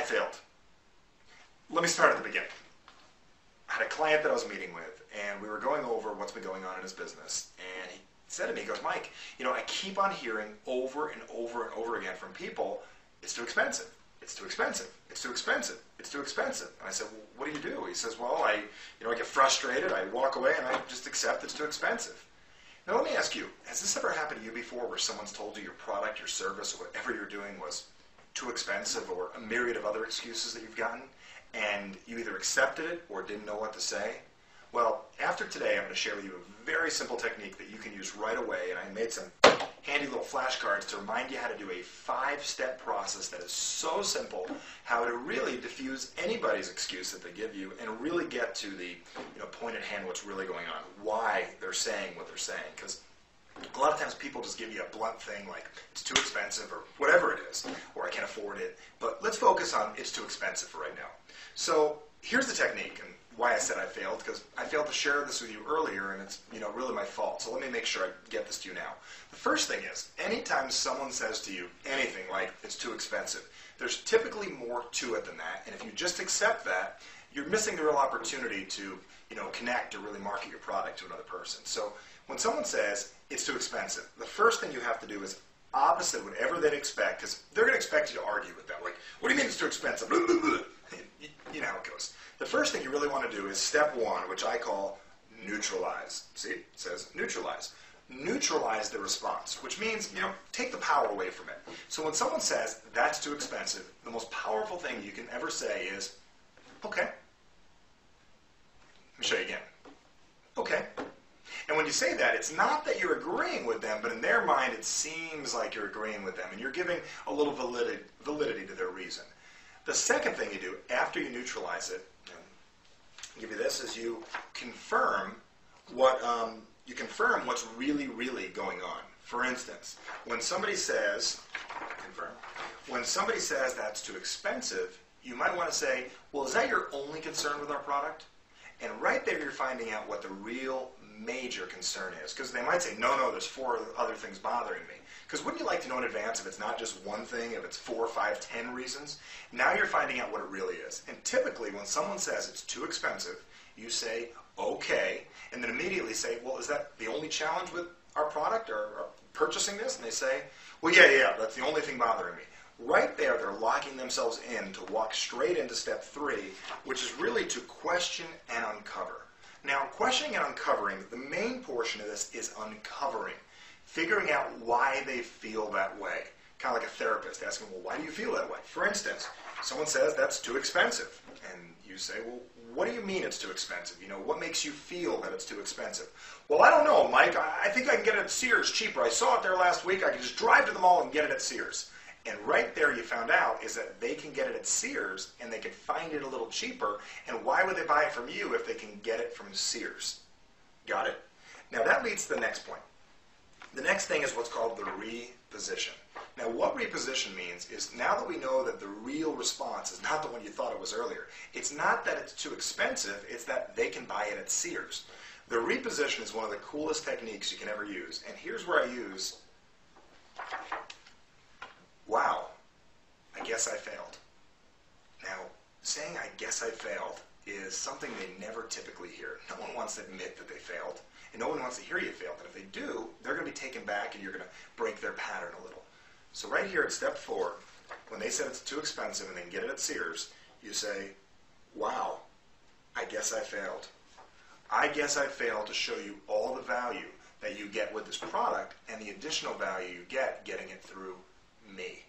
failed. Let me start at the beginning. I had a client that I was meeting with, and we were going over what's been going on in his business, and he said to me, he goes, Mike, I keep on hearing over and over and over again from people, it's too expensive, it's too expensive, it's too expensive, it's too expensive. And I said, well, what do you do? He says, well, I get frustrated, I walk away, and I just accept it's too expensive. Now let me ask you, has this ever happened to you before where someone's told you your product, your service, or whatever you're doing was too expensive, or a myriad of other excuses that you've gotten, and you either accepted it or didn't know what to say? Well, after today, I'm going to share with you a very simple technique that you can use right away, and I made some handy little flashcards to remind you how to do a 5-step process that is so simple, how to really diffuse anybody's excuse that they give you and really get to the point at hand, what's really going on, why they're saying what they're saying. Because a lot of times people just give you a blunt thing like it's too expensive or whatever it is, or I can't afford it. But let's focus on it's too expensive for right now. So here's the technique and why I said I failed, because I failed to share this with you earlier, and it's really my fault. So let me make sure I get this to you now. The first thing is, anytime someone says to you anything like it's too expensive, there's typically more to it than that. And if you just accept that, you're missing the real opportunity to connect or really market your product to another person. So when someone says it's too expensive, the first thing you have to do is opposite whatever they'd expect, because they're going to expect you to argue with them. Like, what do you mean it's too expensive? You know how it goes. The first thing you really want to do is step 1, which I call neutralize. See, it says neutralize. Neutralize the response, which means, take the power away from it. So when someone says that's too expensive, the most powerful thing you can ever say is, okay. Let me show you again. Okay. And when you say that, it's not that you're agreeing with them, but in their mind it seems like you're agreeing with them, and you're giving a little validity to their reason. The second thing you do after you neutralize it, I'll give you this, is you confirm what's really, really going on. For instance, when somebody says, that's too expensive, you might want to say, well, is that your only concern with our product? And right there you're finding out what the real major concern is. Because they might say, no, there's 4 other things bothering me. Because wouldn't you like to know in advance if it's not just one thing, if it's 4, 5, 10 reasons? Now you're finding out what it really is. And typically when someone says it's too expensive, you say, okay, and then immediately say, well, is that the only challenge with our product or purchasing this? And they say, well, yeah, that's the only thing bothering me. Right there, they're locking themselves in to walk straight into step 3, which is really to question and uncover. Now, questioning and uncovering, the main portion of this is uncovering, figuring out why they feel that way. Kind of like a therapist asking, well, why do you feel that way? For instance, someone says that's too expensive, and you say, well, what do you mean it's too expensive? What makes you feel that it's too expensive? Well, I don't know, Mike. I think I can get it at Sears cheaper. I saw it there last week. I can just drive to the mall and get it at Sears. And right there you found out is that they can get it at Sears and they can find it a little cheaper. And why would they buy it from you if they can get it from Sears? Got it? Now that leads to the next point. The next thing is what's called the reposition. Now what reposition means is now that we know that the real response is not the one you thought it was earlier. It's not that it's too expensive, it's that they can buy it at Sears. The reposition is one of the coolest techniques you can ever use. And here's where I use, wow, I guess I failed. Now, saying I guess I failed is something they never typically hear. No one wants to admit that they failed, and no one wants to hear you failed. And if they do, they're going to be taken back and you're going to break their pattern a little. So right here at step 4, when they said it's too expensive and they can get it at Sears, you say, wow, I guess I failed. I guess I failed to show you all the value that you get with this product and the additional value you get getting it through me.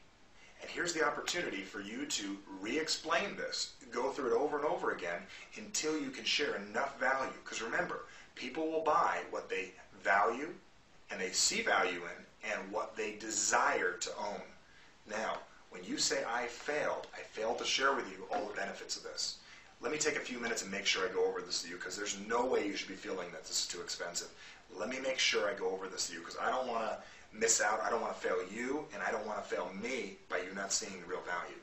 And here's the opportunity for you to re-explain this, go through it over and over again until you can share enough value. Because remember, people will buy what they value and they see value in and what they desire to own. Now, when you say I failed to share with you all the benefits of this. Let me take a few minutes and make sure I go over this with you, because there's no way you should be feeling that this is too expensive. Let me make sure I go over this with you, because I don't want to miss out. I don't want to fail you, and I don't want to fail me by you not seeing the real value.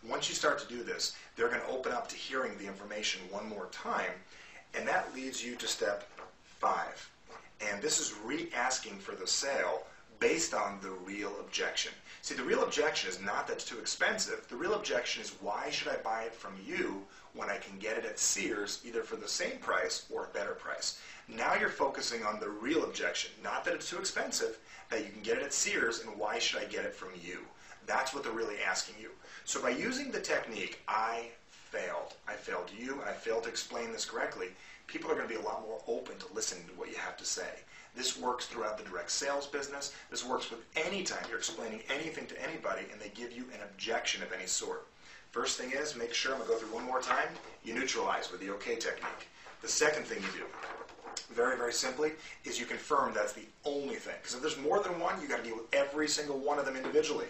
Once you start to do this, they're going to open up to hearing the information one more time, and that leads you to step 5. And this is re-asking for the sale based on the real objection. See, the real objection is not that it's too expensive. The real objection is, why should I buy it from you when I can get it at Sears either for the same price or a better price? Now you're focusing on the real objection, not that it's too expensive, that you can get it at Sears, and why should I get it from you? That's what they're really asking you. So by using the technique, I failed you, and I failed to explain this correctly, people are going to be a lot more open to listening to what you have to say. This works throughout the direct sales business. This works with any time you're explaining anything to anybody and they give you an objection of any sort. First thing is, make sure, I'm going to go through one more time, you neutralize with the OK technique. The second thing you do, very, very simply, is you confirm that's the only thing. Because if there's more than one, you've got to deal with every single one of them individually.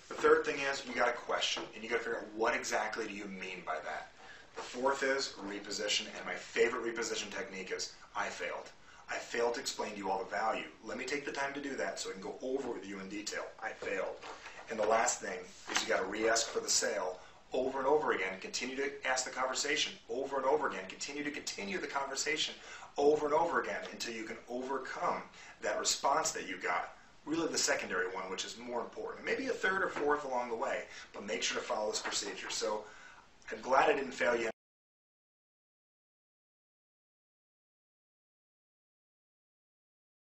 The third thing is, you got to question, and you got to figure out what exactly do you mean by that. The fourth is reposition, and my favorite reposition technique is, I failed. I failed to explain to you all the value. Let me take the time to do that so I can go over with you in detail. I failed. And the last thing is, you got to re-ask for the sale over and over again. Continue to ask the conversation over and over again. Continue the conversation over and over again until you can overcome that response that you got. Really the secondary one, which is more important. Maybe a third or fourth along the way, but make sure to follow this procedure. So I'm glad I didn't fail you.